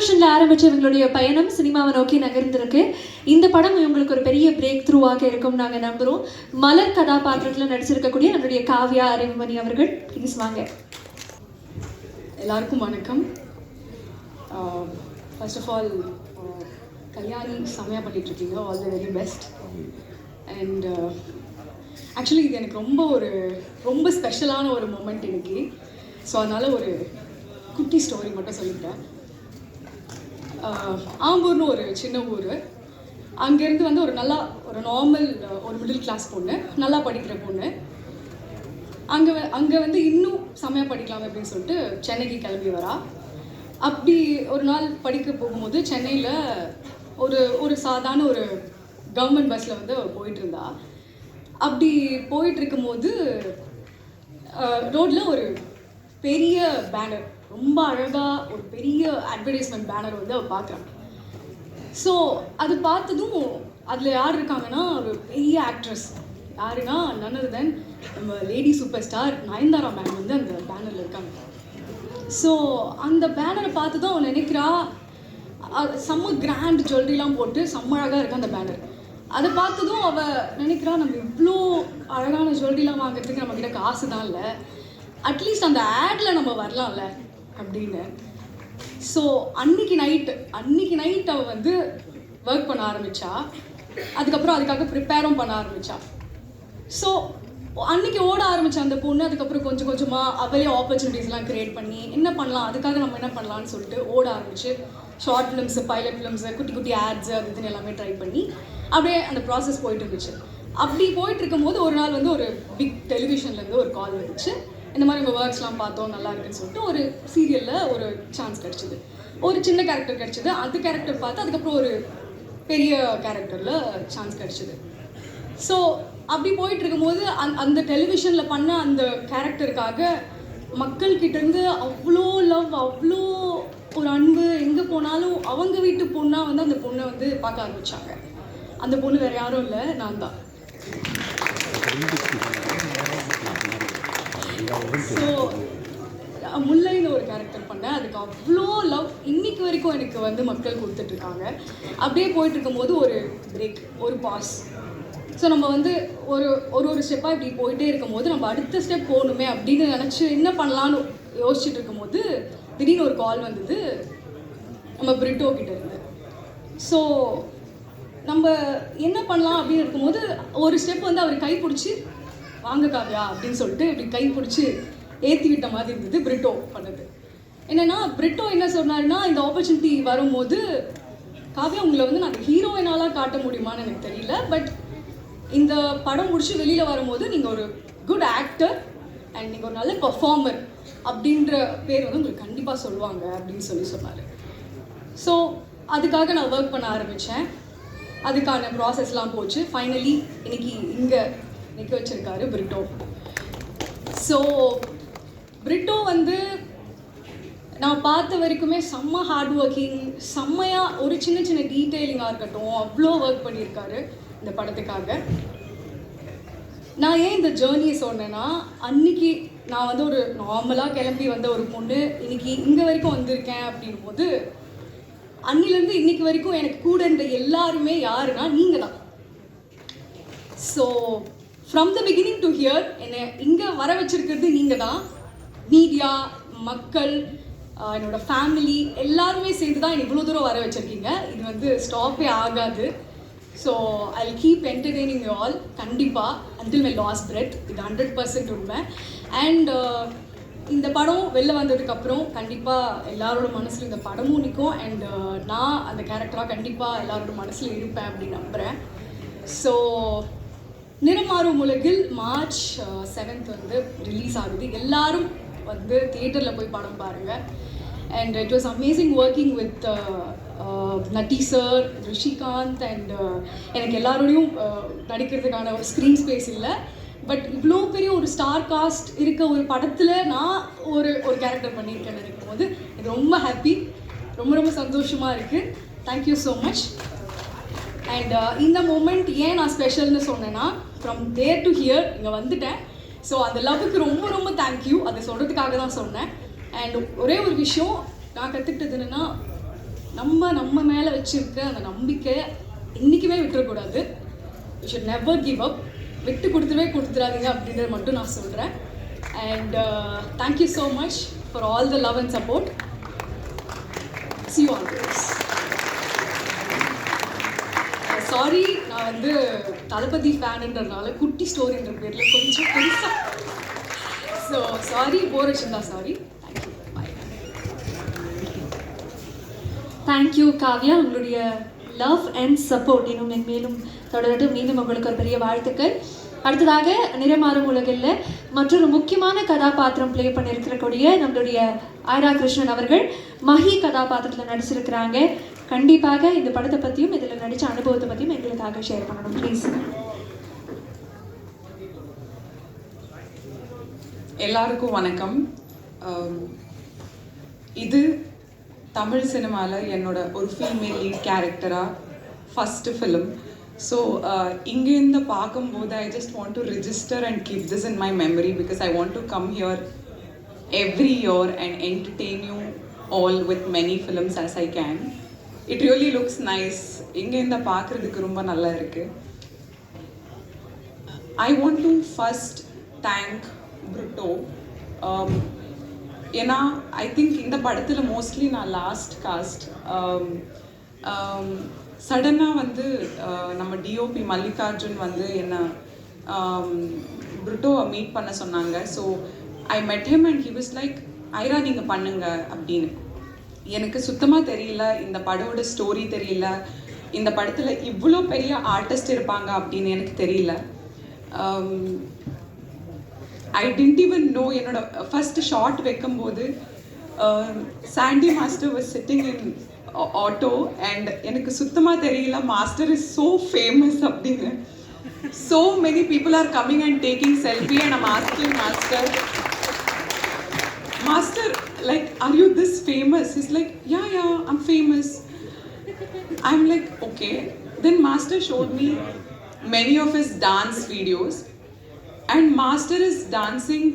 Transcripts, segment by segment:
ப்ரொமோஷனில் ஆரம்பித்த இவங்களுடைய பயணம் சினிமாவை நோக்கி நகர்ந்திருக்கு. இந்த படம் இவங்களுக்கு ஒரு பெரிய பிரேக் த்ரூவாக இருக்கும்னு நாங்கள் நம்புகிறோம். மலர் கதாபாத்திரத்தில் நடிச்சிருக்கக்கூடிய நம்மளுடைய காவ்யா அறிவுமணி அவர்கள் ப்ளீஸ் வாங்க. எல்லாருக்கும் வணக்கம். ஃபர்ஸ்ட் ஆஃப் ஆல் கல்யாணி செம்மையாக பண்ணிகிட்ருக்கீங்க, all the very best. And actually இது எனக்கு ரொம்ப ஸ்பெஷலான ஒரு மூமெண்ட் இன்னைக்கு. ஸோ அதனால் ஒரு குட்டி ஸ்டோரி மட்டும் சொல்லிட்டேன். ஆம்பூர்னு ஒரு சின்ன ஊர். அங்கேருந்து வந்து ஒரு நார்மல் ஒரு மிடில் கிளாஸ் பொண்ணு, நல்லா படிக்கிற பொண்ணு. அங்கே வந்து இன்னும் செம்மையாக படிக்கலாம் அப்படின்னு சொல்லிட்டு சென்னைக்கு கிளம்பி வரா. அப்படி ஒரு நாள் படிக்க போகும்போது சென்னையில் ஒரு சாதாரண ஒரு கவர்மெண்ட் பஸ்ஸில் வந்து போயிட்டு இருந்தா. அப்படி போயிட்டு இருக்கும்போது ரோட்டில் ஒரு பெரிய பேனர், ரொம்ப அழகாக ஒரு பெரிய அட்வர்டைஸ்மெண்ட் பேனர் வந்து அவள் பார்க்குறான். ஸோ அது பார்த்ததும் அதில் யார் இருக்காங்கன்னா ஒரு பெரிய ஆக்ட்ரஸ். யாருன்னா none other than நம்ம lady super star Nayanthara ma'am வந்து அந்த பேனரில் இருக்காங்க. ஸோ அந்த பேனரை பார்த்ததும் அவன் நினைக்கிறா, செம்ம கிராண்ட் ஜுவல்லரிலாம் போட்டு செம்ம அழகாக இருக்கு அந்த பேனர். அதை பார்த்ததும் அவள் நினைக்கிறா, நம்ம இவ்வளோ அழகான ஜுவல்லரிலாம் வாங்குறதுக்கு நம்மக்கிட்ட காசு தான் இல்லை, அட்லீஸ்ட் அந்த ஆடில் நம்ம வரலாம்ல அப்படின்னு. ஸோ அன்னைக்கு நைட் அவள் வந்து ஒர்க் பண்ண ஆரம்பித்தா. அதுக்கப்புறம் அதுக்காக ப்ரிப்பேரும் பண்ண ஆரம்பித்தா. ஸோ அன்றைக்கி ஓட ஆரம்பித்த அந்த பொண்ணு அதுக்கப்புறம் கொஞ்சம் கொஞ்சமாக அவளே ஆப்பர்ச்சுனிட்டிஸ்லாம் க்ரியேட் பண்ணி என்ன பண்ணலாம், அதுக்காக நம்ம என்ன பண்ணலான்னு சொல்லிட்டு ஓட ஆரம்பிச்சு ஷார்ட் ஃபிலிம்ஸு, பைலட் ஃபிலிம்ஸு, குட்டி குட்டி ஆட்ஸு அது இதுன்னு எல்லாமே ட்ரை பண்ணி அப்படியே அந்த ப்ராசஸ் போயிட்டு இருந்துச்சு. அப்படி போயிட்டு இருக்கும்போது ஒரு நாள் வந்து ஒரு பிக் டெலிவிஷன்லேருந்து ஒரு கால் வந்துச்சு. இந்த மாதிரி உங்கள் ஒர்க்ஸ்லாம் பார்த்தோம், நல்லா இருக்குன்னு சொல்லிட்டு ஒரு சீரியலில் ஒரு சான்ஸ் கிடச்சிது. ஒரு சின்ன கேரக்டர் கிடச்சிது. அந்த கேரக்டர் பார்த்து அதுக்கப்புறம் ஒரு பெரிய கேரக்டரில் சான்ஸ் கிடச்சிது. ஸோ அப்படி போயிட்டு இருக்கும்போது அந்த டெலிவிஷனில் பண்ண அந்த கேரக்டருக்காக மக்கள்கிட்டேருந்து அவ்வளோ லவ், அவ்வளோ ஒரு அன்பு. எங்கே போனாலும் அவங்க வீட்டு பொண்ணாக வந்து அந்த பொண்ணை வந்து பார்க்க ஆரம்பித்தாங்க. அந்த பொண்ணு வேறு யாரும் இல்லை, நான் தான். ஸோ முல்லைன்னு ஒரு கேரக்டர் பண்ணேன். அதுக்கு அவ்வளோ லவ் இன்னைக்கு வரைக்கும் எனக்கு வந்து மக்கள் கொடுத்துட்ருக்காங்க. அப்படியே போயிட்டு இருக்கும்போது ஒரு பிரேக், ஒரு பாஸ். ஸோ நம்ம வந்து ஒரு ஸ்டெப்பாக இப்படி போயிட்டே இருக்கும்போது நம்ம அடுத்த ஸ்டெப் போகணுமே அப்படின்னு நினச்சி என்ன பண்ணலான்னு யோசிச்சுட்டு இருக்கும்போது திடீர்னு ஒரு கால் வந்தது நம்ம பிரிட்டோ கிட்ட இருந்து. ஸோ நம்ம என்ன பண்ணலாம் அப்படின்னு இருக்கும்போது ஒரு ஸ்டெப் வந்து அவர் கைப்பிடிச்சி வாங்க காவ்யா அப்படின்னு சொல்லிட்டு இப்படி கைப்பிடிச்சி ஏற்றி விட்ட மாதிரி இருந்தது பிரிட்டோ பண்ணது. என்னென்னா பிரிட்டோ என்ன சொன்னாருன்னா, இந்த ஆப்பர்ச்சுனிட்டி வரும்போது காவ்யா உங்களை வந்து நான் ஹீரோயினாலாம் காட்ட முடியுமான்னு எனக்கு தெரியல, பட் இந்த படம் முடிச்சு வெளியில் வரும்போது நீங்கள் ஒரு குட் ஆக்டர் அண்ட் நீங்கள் ஒரு நல்ல பர்ஃபார்மர் அப்படின்ற பேர் வந்து உங்களுக்கு கண்டிப்பாக சொல்லுவாங்க அப்படின்னு சொன்னார். ஸோ அதுக்காக நான் ஒர்க் பண்ண ஆரம்பித்தேன். அதுக்கான ப்ராசஸ்லாம் போச்சு. ஃபைனலி இன்னைக்கு இங்கே நிற்க வச்சுருக்காரு பிரிட்டோ. ஸோ பிரிட்டோ வந்து நான் பார்த்த வரைக்குமே செம்ம ஹார்ட் ஒர்க்கிங், செம்மையாக ஒரு சின்ன சின்ன டீட்டெயிலிங்காக இருக்கட்டும் அவ்வளோ ஒர்க் பண்ணியிருக்காரு இந்த படத்துக்காக. நான் ஏன் இந்த ஜேர்னியை சொன்னேன்னா, அன்றைக்கி நான் வந்து ஒரு நார்மலாக கிளம்பி வந்த ஒரு பொண்ணு இன்னைக்கு இங்கே வரைக்கும் வந்திருக்கேன் அப்படின் போது அன்னிலேருந்து இன்னைக்கு வரைக்கும் எனக்கு கூட இருந்த எல்லாருமே யாருன்னா நீங்கள் தான். So from the beginning to hear என்னை இங்கே வர வச்சுருக்கிறது நீங்கள் தான். மீடியா, மக்கள், என்னோடய ஃபேமிலி எல்லாருமே சேர்ந்து தான் என்னை இவ்வளோ தூரம் வர வச்சுருக்கீங்க. இது வந்து ஸ்டாப்பே ஆகாது. So I will keep entertaining you all கண்டிப்பாக அன்டில் மை லாஸ்ட் பிரெத். இது 100% உண்மை. அண்ட் இந்த படம் வெளில வந்ததுக்கப்புறம் கண்டிப்பாக எல்லாரோட மனசில் இந்த படமும் நிற்கும். அண்ட் நான் அந்த கேரக்டராக கண்டிப்பாக எல்லாரோட மனசில் இருப்பேன் அப்படின்னு நம்புகிறேன். ஸோ நிறமாறும் உலகில் மார்ச் 7th வந்து ரிலீஸ் ஆகுது. எல்லாரும் வந்து தியேட்டரில் போய் படம் பாருங்கள். And it was amazing working with Natty sir, Rishikanth. And எனக்கு எல்லாரோடையும் நடிக்கிறதுக்கான ஒரு ஸ்க்ரீன் ஸ்பேஸ் இல்லை, பட் இவ்வளோ பெரிய ஒரு ஸ்டார் காஸ்ட் இருக்க ஒரு படத்தில் நான் ஒரு கேரக்டர் பண்ணியிருக்கேன்னு நினைக்கும் போது எனக்கு ரொம்ப ஹாப்பி, ரொம்ப சந்தோஷமாக இருக்குது. Thank you so much. அண்ட் இந்த மூமெண்ட் ஏன் நான் ஸ்பெஷல்னு சொன்னேன்னா, ஃப்ரம் தேர் டு ஹியர் இங்கே வந்துட்டேன். ஸோ அந்த லவ்வுக்கு ரொம்ப தேங்க்யூ. அதை சொல்கிறதுக்காக தான் சொன்னேன். அண்ட் ஒரே ஒரு விஷயம் நான் கற்றுக்கிட்டது என்னென்னா, நம்ம மேலே வச்சுருக்க அந்த நம்பிக்கையை என்றைக்குமே விட்டுறக்கூடாது. You should never give up. விட்டு கொடுத்துடாதீங்க அப்படின்றத மட்டும் நான் சொல்கிறேன். And thank you so much for all the love and support. See you always. Sorry, நான் வந்து தளபதி ஃபேனுன்றதுனால குட்டி ஸ்டோரின்ற பேரில் கொஞ்சம் பெருசாக. ஸோ சாரி, போர் வச்சுருந்தா சாரி. தேங்க்யூ, பாய். தேங்க்யூ காவ்யா, உங்களுடைய லவ் அண்ட் சப்போர்ட் இன்னும் மென்மேலும் தொடரட்டும். மீண்டும் உங்களுக்கு ஒரு பெரிய வாழ்த்துக்கள். அடுத்ததாக நிறமாறும் உலகில் மற்றொரு முக்கியமான கதாபாத்திரம் ப்ளே பண்ணியிருக்கக்கூடிய நம்மளுடைய ஐரா கிருஷ்ணன் அவர்கள் மஹி கதாபாத்திரத்தில் நடிச்சிருக்கிறாங்க. கண்டிப்பாக இந்த படத்தை பற்றியும் இதில் நடித்த அனுபவத்தை பற்றியும் எங்களுக்காக ஷேர் பண்ணணும் ப்ளீஸ். எல்லாருக்கும் வணக்கம். இது தமிழ் சினிமாவில் என்னோட ஒரு ஃபீமேல் லீட் கேரக்டராக ஃபஸ்ட்டு ஃபிலிம். ஸோ இங்கேருந்து பார்க்கும்போது I just want to register and keep this in my memory because I want to come here every year and entertain you all with many films as I can. It really looks nice. இங்கேருந்து பார்க்குறதுக்கு ரொம்ப நல்லா இருக்குது. I want to first thank Brutto. ஏன்னா I think இந்த படத்தில் mostly நான் last cost. சடனாக வந்து நம்ம டிஓபி மல்லிகார்ஜுன் வந்து என்ன புருட்டோவை மீட் பண்ண சொன்னாங்க. ஸோ ஐ மெட் him and he was like, Airaa நீங்கள் பண்ணுங்க அப்படின்னு. எனக்கு சுத்தமாக தெரியல, இந்த படத்தோட ஸ்டோரி தெரியல, இந்த படத்தில் இவ்வளோ பெரிய ஆர்டிஸ்ட் இருப்பாங்க அப்படின்னு எனக்கு தெரியல. I didn't even know. என்னோட ஃபர்ஸ்ட் ஷார்ட் வைக்கும்போது Sandy master was sitting in auto and எனக்கு சுத்தமாக தெரியல மாஸ்டர் இஸ் ஸோ ஃபேமஸ் அப்படின்னு. So many people are coming and taking selfie and I'm asking master like, are you this famous? He's like, yeah, I'm famous. I'm like, okay. Then Master showed me many of his dance videos and Master is dancing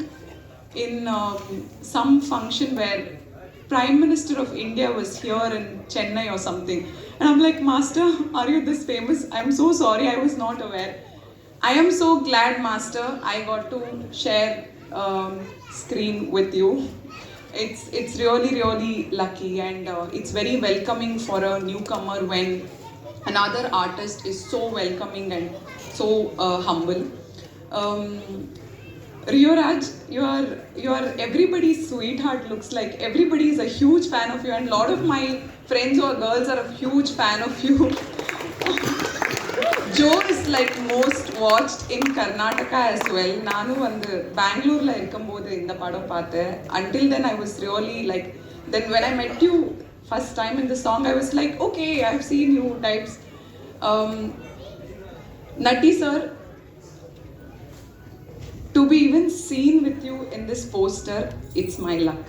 in some function where Prime Minister of India was here in Chennai or something. And I'm like, Master, are you this famous? I'm so sorry, I was not aware. I am so glad, Master, I got to share screen with you. It's really lucky and it's very welcoming for a newcomer when another artist is so welcoming and so humble. Rio Raj, you are everybody's sweetheart. Looks like everybody is a huge fan of you and a lot of my friends or girls are a huge fan of you. Joe is like most watched in Karnataka as well. Nanu vandu Bangalore la irukumbodhu indha padam paathen. Until then I was really like, then when I met you first time in the song I was like, okay, I've seen you types. Natti sir, to be even seen with you in this poster, it's my luck.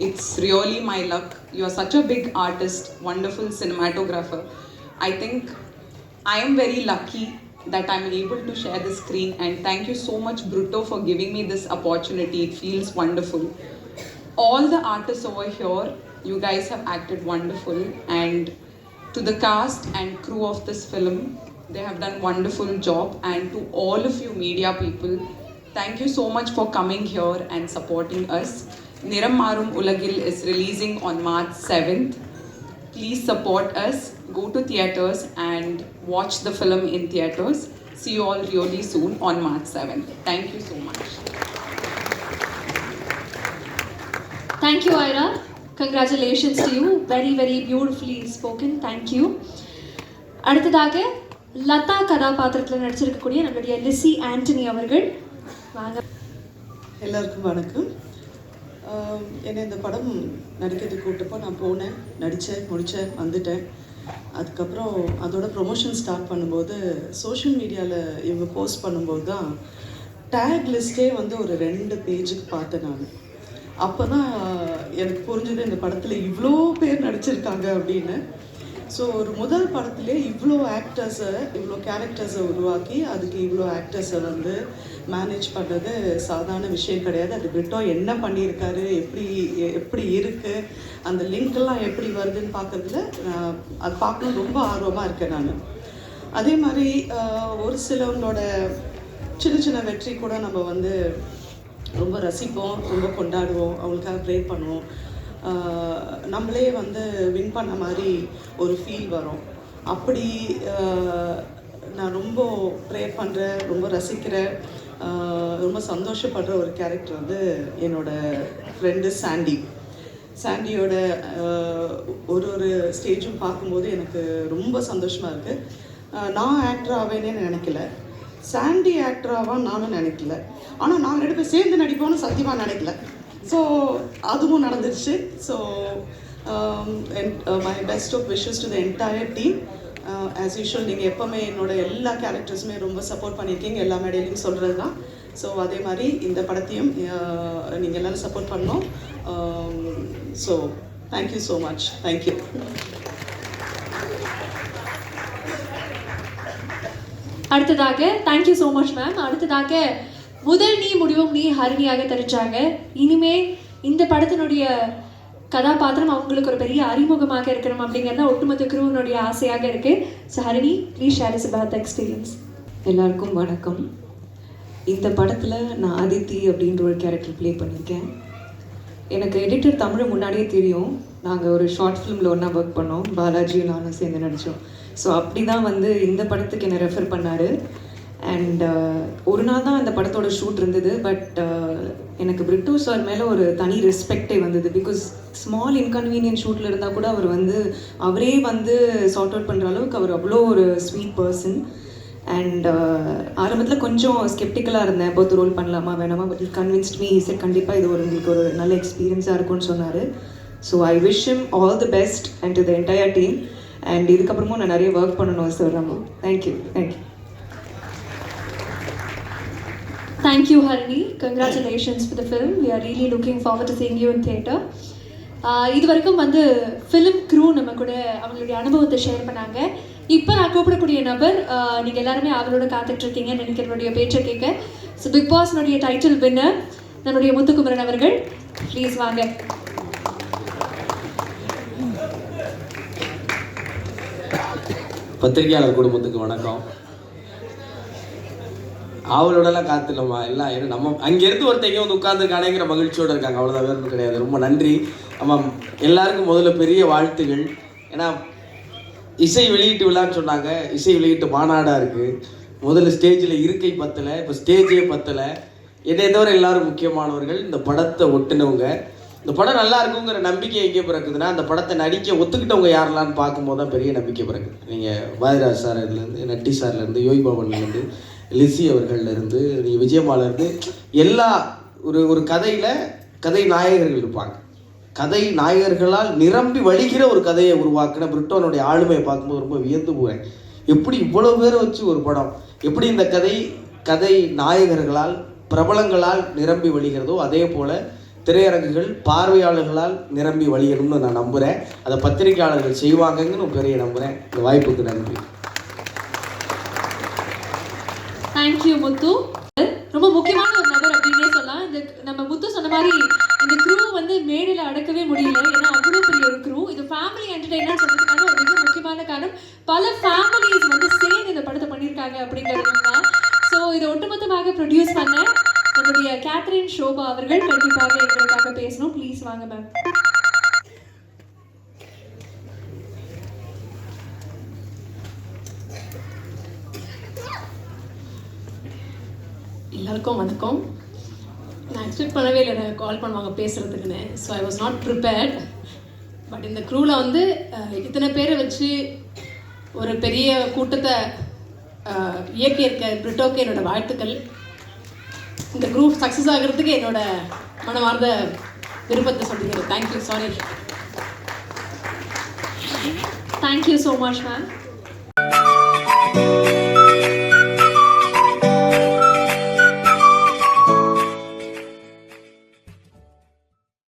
It's really my luck. You are such a big artist, wonderful cinematographer. I think I am very lucky that I'm able to share the screen and thank you so much Brutto for giving me this opportunity. It feels wonderful. All the artists over here, you guys have acted wonderful, and to the cast and crew of this film, they have done wonderful job, and to all of you media people, thank you so much for coming here and supporting us. Niram Maarum Ulagil is releasing on March 7th. Please support us. Go to theaters and watch the film in theaters. See you all really soon on March 7th. Thank you so much. Thank you, Ira. Congratulations to you. Very, very beautifully spoken. Thank you. அடுத்ததாக லதா கதாபாத்திரத்தில் நடிச்சிருக்கக்கூடிய நம்மளுடைய லிசி ஆண்டனி அவர்கள் வாங்க. எல்லாருக்கும் வணக்கம். என்னை இந்த படம் நடிக்கிறதுக்கு கூப்பிட்டப்போ நான் போனேன், நடித்தேன், முடித்தேன், வந்துட்டேன். அதுக்கப்புறம் அதோட ப்ரொமோஷன் ஸ்டார்ட் பண்ணும்போது சோஷியல் மீடியாவில் இவங்க போஸ்ட் பண்ணும்போது தான் டேக் லிஸ்ட்டே வந்து ஒரு 2 பேஜுக்கு பார்த்தேன் நான். அப்போ தான் எனக்கு புரிஞ்சது இந்த படத்தில் இவ்வளோ பேர் நடிச்சிருக்காங்க அப்படின்னு. ஸோ ஒரு முதல் படத்திலே இவ்வளோ ஆக்டர்ஸை இவ்வளோ கேரக்டர்ஸை உருவாக்கி அதுக்கு இவ்வளோ ஆக்டர்ஸை வந்து மேனேஜ் பண்ணுறது சாதாரண விஷயம் கிடையாது. அது பிரிட்டோ என்ன பண்ணியிருக்காரு, எப்படி இருக்குது, அந்த லிங்க்கெல்லாம் எப்படி வருதுன்னு பார்க்குறதுல அது பார்க்கணும் ரொம்ப ஆர்வமாக இருக்கேன் நான். அதே மாதிரி ஒரு சிலவங்களோட சின்ன சின்ன வெற்றி கூட நம்ம வந்து ரொம்ப ரசிப்போம், ரொம்ப கொண்டாடுவோம், அவங்களுக்காக ப்ரே பண்ணுவோம். நம்மளே வந்து வின் பண்ண மாதிரி ஒரு ஃபீல் வரும். அப்படி நான் ரொம்ப ப்ரே பண்ணுறேன், ரொம்ப ரசிக்கிறேன், ரொம்ப சந்தோஷப்படுற ஒரு கேரக்டர் வந்து என்னோடய ஃப்ரெண்டு சாண்டியோட ஒரு ஸ்டேஜும் பார்க்கும்போது எனக்கு ரொம்ப சந்தோஷமாக இருக்குது. நான் ஆக்டர் ஆவேனே நினைக்கல, சாண்டி ஆக்டராவான்னு நானும் நினைக்கல, ஆனால் நாங்கள் 2 பேர் சேர்ந்து நடிப்போம்னு சத்தியமாக நினைக்கல. ஸோ அதுவும் நடந்துருச்சு. So my best of wishes to the entire team. As usual நீங்கள் எப்போவுமே என்னோட எல்லா கேரக்டர்ஸுமே ரொம்ப சப்போர்ட் பண்ணியிருக்கீங்க, எல்லா மேடையிலையும் சொல்கிறது தான். ஸோ அதே மாதிரி இந்த படத்தையும் நீங்கள் எல்லோரும் சப்போர்ட் பண்ணோம். So thank you so much. Thank you. அடுத்ததாக தேங்க்யூ ஸோ மச் மேம். அடுத்ததாக முதல் நீ முடிவும் நீ ஹரிணியாக தெரிஞ்சாங்க. இனிமே இந்த படத்தினுடைய கதாபாத்திரம் அவங்களுக்கு ஒரு பெரிய அறிமுகமாக இருக்கணும் அப்படிங்கிறது ஒட்டுமொத்த குரூவினுடைய ஆசையாக இருக்குது. So Harini, please share is about the experience. எல்லாருக்கும் வணக்கம். இந்த படத்தில் நான் அதித்தி அப்படின்ற ஒரு கேரக்டர் ப்ளே பண்ணியிருக்கேன். எனக்கு எடிட்டர் தமிழ் முன்னாடியே தெரியும். நாங்கள் ஒரு ஷார்ட் ஃபிலிமில் ஒன்றா ஒர்க் பண்ணோம், பாலாஜியும் நானும் சேர்ந்து நடித்தோம். ஸோ அப்படி தான் வந்து இந்த படத்துக்கு என்னை ரெஃபர் பண்ணார். அண்ட் ஒரு நாள் தான் அந்த படத்தோட ஷூட் இருந்தது. பட் எனக்கு பிரிட்டோ சார் மேலே ஒரு தனி ரெஸ்பெக்டே வந்தது. பிகாஸ் ஸ்மால் இன்கன்வீனியன்ட் ஷூட்டில் இருந்தால் கூட அவர் வந்து அவரே வந்து சார்ட் அவுட் பண்ணுற அளவுக்கு அவர் அவ்வளோ ஒரு ஸ்வீட் பர்சன். அண்ட் ஆரம்பத்தில் கொஞ்சம் ஸ்கெப்டிக்கலாக இருந்தேன், பொறுத்து ரோல் பண்ணலாமா வேணாமா. பட் கன்வின்ஸ்ட் மீ சார் கண்டிப்பாக இது உங்களுக்கு ஒரு நல்ல எக்ஸ்பீரியன்ஸாக இருக்கும்னு சொன்னார். So I wish him all the best and to the entire team. And இதுக்கப்புறமும் நான் நிறைய ஒர்க் பண்ணணும் சார். ரொம்ப thank you. Thank you, Harini. Congratulations for the film. We are really looking forward to seeing you in theatre. இது வரைக்கும் வந்து film crew நம்ம கூட அவங்களுடைய அனுபவத்தை ஷேர் பண்ணாங்க. இப்போ நான் கூப்பிடக்கூடிய நபர் நீங்கள் எல்லாருமே அவளோட காத்துட்ருக்கீங்கன்னு நினைக்கிறவருடைய பேச்சை கேட்க. ஸோ பிக் பாஸ்னுடைய டைட்டில் வின்னர் நம்முடைய முத்துக்குமரன் அவர்கள், ப்ளீஸ் வாங்க. பத்திரிகையாளர் குடும்பத்துக்கு வணக்கம். அவளோடலாம் காத்துலம்மா எல்லாம் ஏன்னா நம்ம அங்கேருந்து ஒருத்தங்க வந்து உட்காந்துருக்கானேங்கிற மகிழ்ச்சியோடு இருக்காங்க, அவ்வளோதான், வேறு கிடையாது. ரொம்ப நன்றி ஆமாம். எல்லாருக்கும் முதல்ல பெரிய வாழ்த்துகள். ஏன்னா இசை வெளியீட்டு விழான்னு சொன்னாங்க, இசை வெளியீட்டு மாநாடாக இருக்குது. முதல்ல ஸ்டேஜில் இருக்கை பத்தலை, இப்போ ஸ்டேஜே பத்தலை. என்னை தவிர எல்லாரும் முக்கியமானவர்கள், இந்த படத்தை ஒட்டுனவங்க. இந்த படம் நல்லா இருக்குங்கிற நம்பிக்கை எங்கே பிறக்குதுன்னா, அந்த படத்தை நடிக்க ஒத்துக்கிட்டவங்க யாரெல்லாம்னு பார்க்கும்போது தான் பெரிய நம்பிக்கை பிறக்குது. நீங்கள் பாரதிராஜ் சார்லேருந்து, நட்டி சார்லேருந்து, யோகி பாபன்லேருந்து, லிசி அவர்கள்லேருந்து, நீங்கள் விஜயமாலேருந்து எல்லா ஒரு கதையில் கதை நாயகர்கள் இருப்பாங்க. கதை நாயகர்களால் நிரம்பி வழிகிற ஒரு கதையை உருவாக்குன பிரிட்டோனுடைய ஆளுமையை பார்க்கும்போது ரொம்ப வியந்து போவேன். எப்படி இவ்வளோ பேரை வச்சு ஒரு படம், எப்படி இந்த கதை நாயகர்களால் பிரபலங்களால் நிரம்பி வழிகிறதோ அதே போல் திரையரங்குகள் பார்வையாளர்களால் நிரம்பி வழியணும்னு நான் நம்புகிறேன். அதை பத்திரிகையாளர்கள் செய்வாங்கன்னு பெரிய நம்புகிறேன். இந்த வாய்ப்புக்கு நன்றி. தேங்க்யூ முத்து. ரொம்ப முக்கியமான ஒரு நபர் அப்படின்னே சொல்லலாம். இந்த நம்ம முத்து சொன்ன மாதிரி இந்த க்ரூ வந்து மேடையில் அடக்கவே முடியல. ஏன்னா அவ்வளோ பெரிய ஒரு க்ரூ. இது ஃபேமிலி என்டர்டெயின்மெண்ட் சொல்றதுக்கான ஒரு மிக முக்கியமான காரணம், பல ஃபேமிலிஸ் வந்து சேர்ந்து இந்த படத்தை பண்ணியிருக்காங்க அப்படிங்கிறது தான். ஸோ இதை ஒட்டுமொத்தமாக ப்ரொடியூஸ் பண்ண நம்முடைய கேத்ரின் ஷோபா அவர்கள் கண்டிப்பாக எங்களுக்காக பேசணும். ப்ளீஸ் வாங்க மேம். எல்லாருக்கும் வணக்கம். நான் எக்ஸ்பெக்ட் பண்ணவே இல்லை எனக்கு கால் பண்ணுவாங்க பேசுகிறதுக்குன்னு. So I was not prepared. But இந்த க்ரூவில் வந்து இத்தனை பேரை வச்சு ஒரு பெரிய கூட்டத்தை இயக்கியிருக்க பிரிட்டோக்கு என்னோடய வாழ்த்துக்கள். இந்த குரூப் சக்ஸஸ் ஆகிறதுக்கு என்னோட மனமார்ந்த விருப்பத்தை சொல்லிக்கிறேன். Thank you. Sorry. Thank you so much ma'am.